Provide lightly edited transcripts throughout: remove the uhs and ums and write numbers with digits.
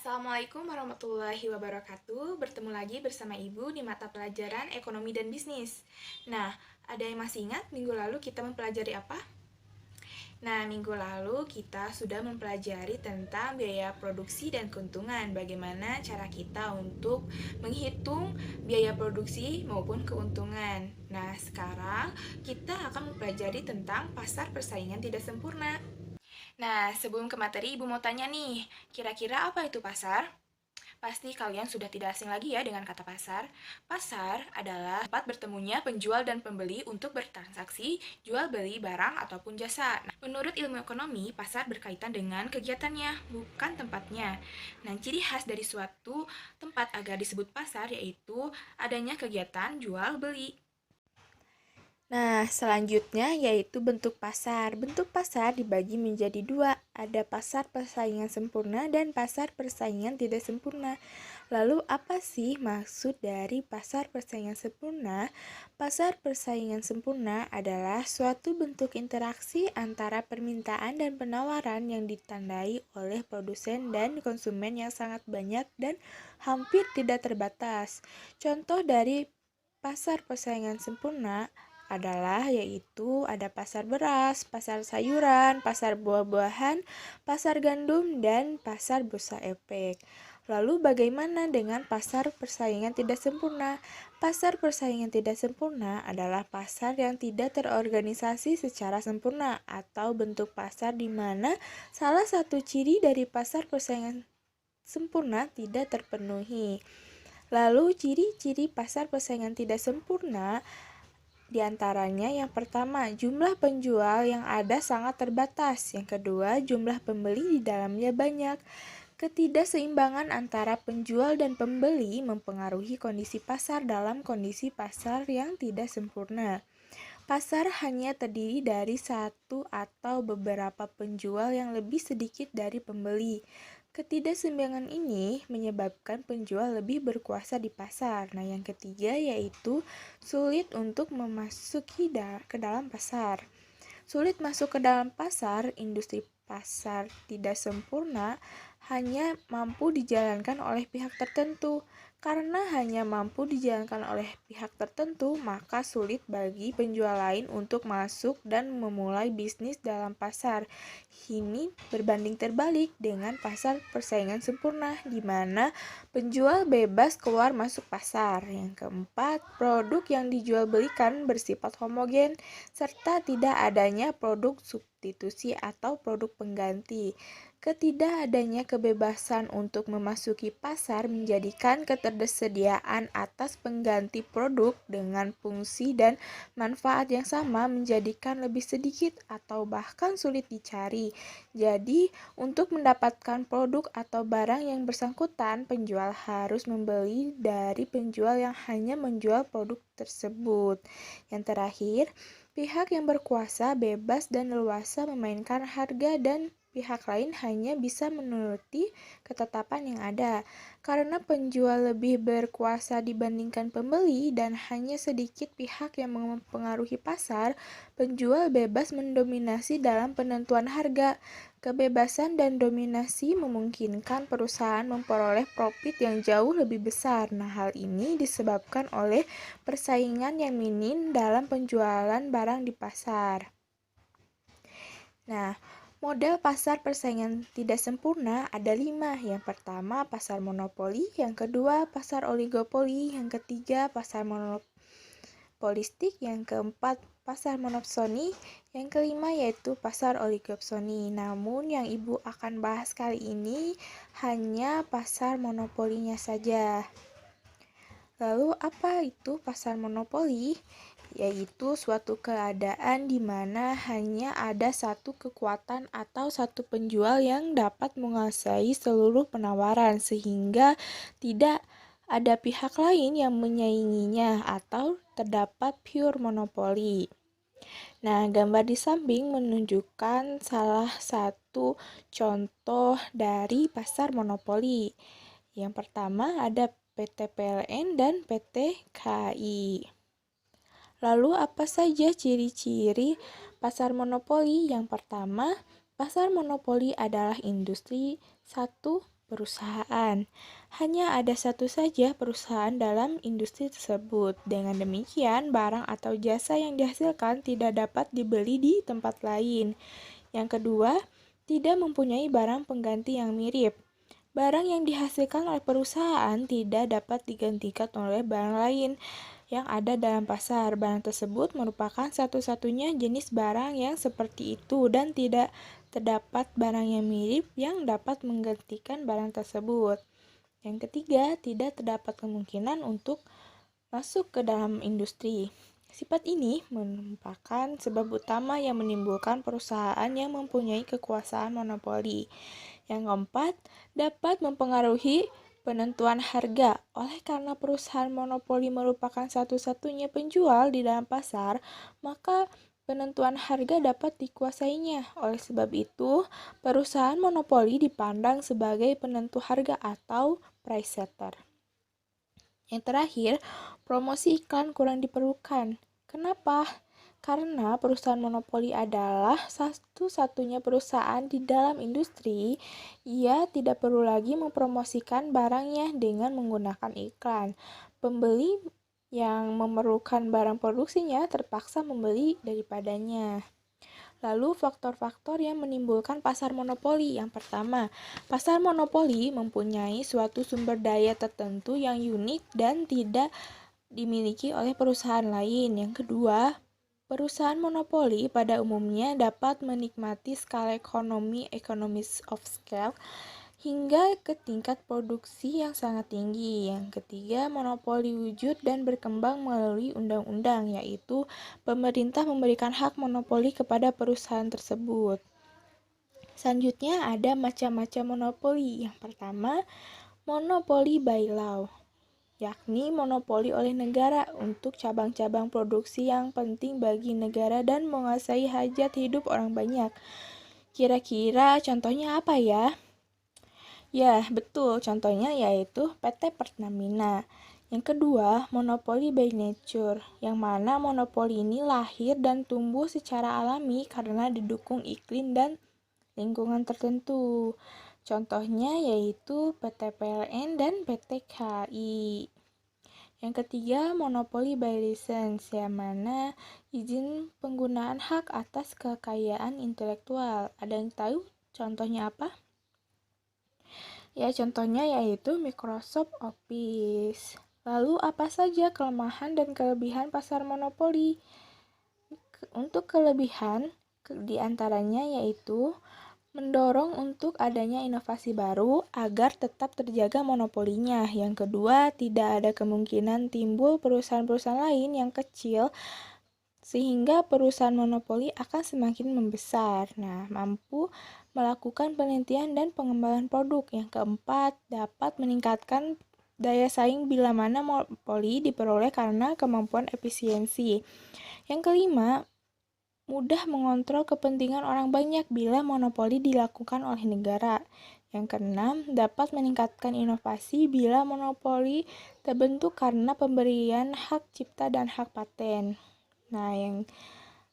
Assalamualaikum warahmatullahi wabarakatuh. Bertemu lagi bersama Ibu di mata pelajaran Ekonomi dan Bisnis. Nah, ada yang masih ingat minggu lalu kita mempelajari apa? Nah, minggu lalu kita sudah mempelajari tentang biaya produksi dan keuntungan. Bagaimana cara kita untuk menghitung biaya produksi maupun keuntungan. Nah, sekarang kita akan mempelajari tentang pasar persaingan tidak sempurna. Nah, sebelum ke materi, Ibu mau tanya nih, kira-kira apa itu pasar? Pasti kalian sudah tidak asing lagi ya dengan kata pasar. Pasar adalah tempat bertemunya penjual dan pembeli untuk bertransaksi, jual beli barang ataupun jasa. Nah, menurut ilmu ekonomi, pasar berkaitan dengan kegiatannya, bukan tempatnya. Nah, ciri khas dari suatu tempat agar disebut pasar yaitu adanya kegiatan jual beli. Nah, selanjutnya yaitu bentuk pasar. Bentuk pasar dibagi menjadi dua, ada pasar persaingan sempurna dan pasar persaingan tidak sempurna. Lalu apa sih maksud dari pasar persaingan sempurna? Pasar persaingan sempurna adalah suatu bentuk interaksi antara permintaan dan penawaran yang ditandai oleh produsen dan konsumen yang sangat banyak dan hampir tidak terbatas. Contoh dari pasar persaingan sempurna adalah yaitu ada pasar beras, pasar sayuran, pasar buah-buahan, pasar gandum, dan pasar bursa efek. Lalu bagaimana dengan pasar persaingan tidak sempurna? Pasar persaingan tidak sempurna adalah pasar yang tidak terorganisasi secara sempurna atau bentuk pasar di mana salah satu ciri dari pasar persaingan sempurna tidak terpenuhi. Lalu ciri-ciri pasar persaingan tidak sempurna di antaranya yang pertama, jumlah penjual yang ada sangat terbatas. Yang kedua, jumlah pembeli di dalamnya banyak. Ketidakseimbangan antara penjual dan pembeli mempengaruhi kondisi pasar dalam kondisi pasar yang tidak sempurna. Pasar hanya terdiri dari satu atau beberapa penjual yang lebih sedikit dari pembeli. Ketidakseimbangan ini menyebabkan penjual lebih berkuasa di pasar. Nah, yang ketiga yaitu sulit untuk memasuki ke dalam pasar. Sulit masuk ke dalam pasar, industri pasar tidak sempurna hanya mampu dijalankan oleh pihak tertentu. Karena hanya mampu dijalankan oleh pihak tertentu, maka sulit bagi penjual lain untuk masuk dan memulai bisnis dalam pasar. Ini berbanding terbalik dengan pasar persaingan sempurna, di mana penjual bebas keluar masuk pasar. Yang keempat, produk yang dijual belikan bersifat homogen, serta tidak adanya produk substitusi atau produk pengganti. Ketidakadanya kebebasan untuk memasuki pasar menjadikan ketersediaan atas pengganti produk dengan fungsi dan manfaat yang sama menjadikan lebih sedikit atau bahkan sulit dicari. Jadi, untuk mendapatkan produk atau barang yang bersangkutan, penjual harus membeli dari penjual yang hanya menjual produk tersebut. Yang terakhir, pihak yang berkuasa bebas dan leluasa memainkan harga dan pihak lain hanya bisa menuruti ketetapan yang ada. Karena penjual lebih berkuasa dibandingkan pembeli dan hanya sedikit pihak yang mempengaruhi pasar, penjual bebas mendominasi dalam penentuan harga. Kebebasan dan dominasi memungkinkan perusahaan memperoleh profit yang jauh lebih besar. Nah, hal ini disebabkan oleh persaingan yang minim dalam penjualan barang di pasar. Nah, model pasar persaingan tidak sempurna ada 5. Yang pertama, pasar monopoli. Yang kedua, pasar oligopoli. Yang ketiga, pasar monopolistik. Yang keempat, pasar monopsoni. Yang kelima yaitu pasar oligopsoni. Namun yang Ibu akan bahas kali ini hanya pasar monopolinya saja. Lalu apa itu pasar monopoli? Yaitu suatu keadaan di mana hanya ada satu kekuatan atau satu penjual yang dapat menguasai seluruh penawaran sehingga tidak ada pihak lain yang menyainginya atau terdapat pure monopoli. Nah, gambar di samping menunjukkan salah satu contoh dari pasar monopoli. Yang pertama ada PT PLN dan PT KAI. Lalu apa saja ciri-ciri pasar monopoli? Yang pertama, pasar monopoli adalah industri satu perusahaan. Hanya ada satu saja perusahaan dalam industri tersebut. Dengan demikian, barang atau jasa yang dihasilkan tidak dapat dibeli di tempat lain. Yang kedua, tidak mempunyai barang pengganti yang mirip. Barang yang dihasilkan oleh perusahaan tidak dapat digantikan oleh barang lain yang ada dalam pasar. Barang tersebut merupakan satu-satunya jenis barang yang seperti itu dan tidak terdapat barang yang mirip yang dapat menggantikan barang tersebut. Yang ketiga, tidak terdapat kemungkinan untuk masuk ke dalam industri. Sifat ini merupakan sebab utama yang menimbulkan perusahaan yang mempunyai kekuasaan monopoli. Yang keempat, dapat mempengaruhi penentuan harga. Oleh karena perusahaan monopoli merupakan satu-satunya penjual di dalam pasar, maka penentuan harga dapat dikuasainya. Oleh sebab itu, perusahaan monopoli dipandang sebagai penentu harga atau price setter. Yang terakhir, promosi iklan kurang diperlukan. Kenapa? Karena perusahaan monopoli adalah satu-satunya perusahaan di dalam industri, ia tidak perlu lagi mempromosikan barangnya dengan menggunakan iklan. Pembeli yang memerlukan barang produksinya terpaksa membeli daripadanya. Lalu faktor-faktor yang menimbulkan pasar monopoli. Yang pertama, pasar monopoli mempunyai suatu sumber daya tertentu yang unik dan tidak dimiliki oleh perusahaan lain. Yang kedua, perusahaan monopoli pada umumnya dapat menikmati skala ekonomi (economies of scale) hingga ke tingkat produksi yang sangat tinggi. Yang ketiga, monopoli wujud dan berkembang melalui undang-undang, yaitu pemerintah memberikan hak monopoli kepada perusahaan tersebut. Selanjutnya ada macam-macam monopoli. Yang pertama, monopoli by law, yakni monopoli oleh negara untuk cabang-cabang produksi yang penting bagi negara dan menguasai hajat hidup orang banyak. Kira-kira contohnya apa ya? Ya, betul. Contohnya yaitu PT Pertamina. Yang kedua, monopoli by nature, yang mana monopoli ini lahir dan tumbuh secara alami karena didukung iklim dan lingkungan tertentu. Contohnya yaitu PT PLN dan PT KAI. Yang ketiga, monopoli by license, yang mana izin penggunaan hak atas kekayaan intelektual. Ada yang tahu contohnya apa? Ya, contohnya yaitu Microsoft Office. Lalu, apa saja kelemahan dan kelebihan pasar monopoli? Untuk kelebihan, diantaranya yaitu mendorong untuk adanya inovasi baru agar tetap terjaga monopolinya. Yang kedua, tidak ada kemungkinan timbul perusahaan-perusahaan lain yang kecil sehingga perusahaan monopoli akan semakin membesar. Nah, mampu melakukan penelitian dan pengembangan produk. Yang keempat, dapat meningkatkan daya saing bila mana monopoli diperoleh karena kemampuan efisiensi. Yang kelima, mudah mengontrol kepentingan orang banyak bila monopoli dilakukan oleh negara. Yang keenam, dapat meningkatkan inovasi bila monopoli terbentuk karena pemberian hak cipta dan hak paten. Nah, yang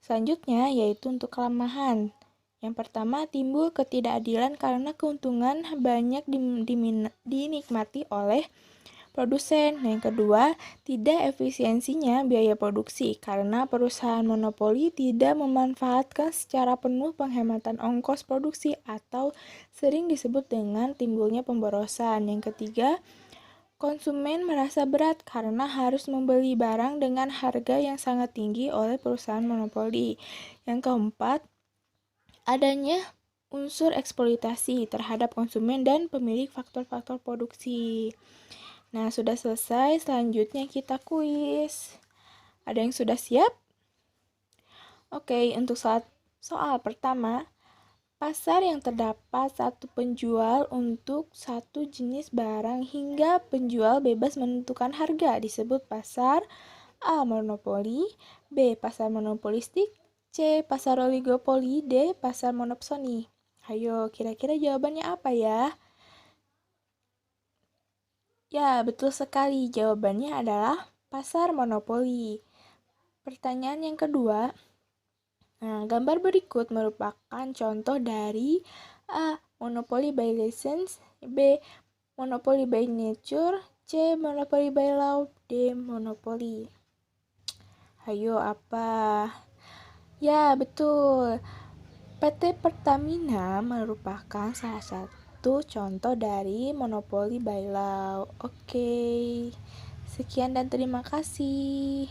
selanjutnya yaitu untuk kelemahan. Yang pertama, timbul ketidakadilan karena keuntungan banyak dinikmati oleh produsen. Yang kedua, tidak efisiensinya biaya produksi karena perusahaan monopoli tidak memanfaatkan secara penuh penghematan ongkos produksi atau sering disebut dengan timbulnya pemborosan. Yang ketiga, konsumen merasa berat karena harus membeli barang dengan harga yang sangat tinggi oleh perusahaan monopoli. Yang keempat, adanya unsur eksploitasi terhadap konsumen dan pemilik faktor-faktor produksi. Nah, sudah selesai. Selanjutnya kita kuis. Ada yang sudah siap? Oke, untuk soal pertama, pasar yang terdapat satu penjual untuk satu jenis barang hingga penjual bebas menentukan harga disebut pasar A. Monopoli, B. Pasar monopolistik, C. Pasar oligopoli, D. Pasar monopsoni. Ayo, kira-kira jawabannya apa ya? Ya, betul sekali. Jawabannya adalah pasar monopoli. Pertanyaan yang kedua. Nah, gambar berikut merupakan contoh dari A. Monopoli by license, B. Monopoly by nature. C. Monopoly by law. D. Monopoly. Ayo, apa? Ya, betul. PT Pertamina merupakan salah satu contoh dari monopoli by law. Oke, sekian dan terima kasih.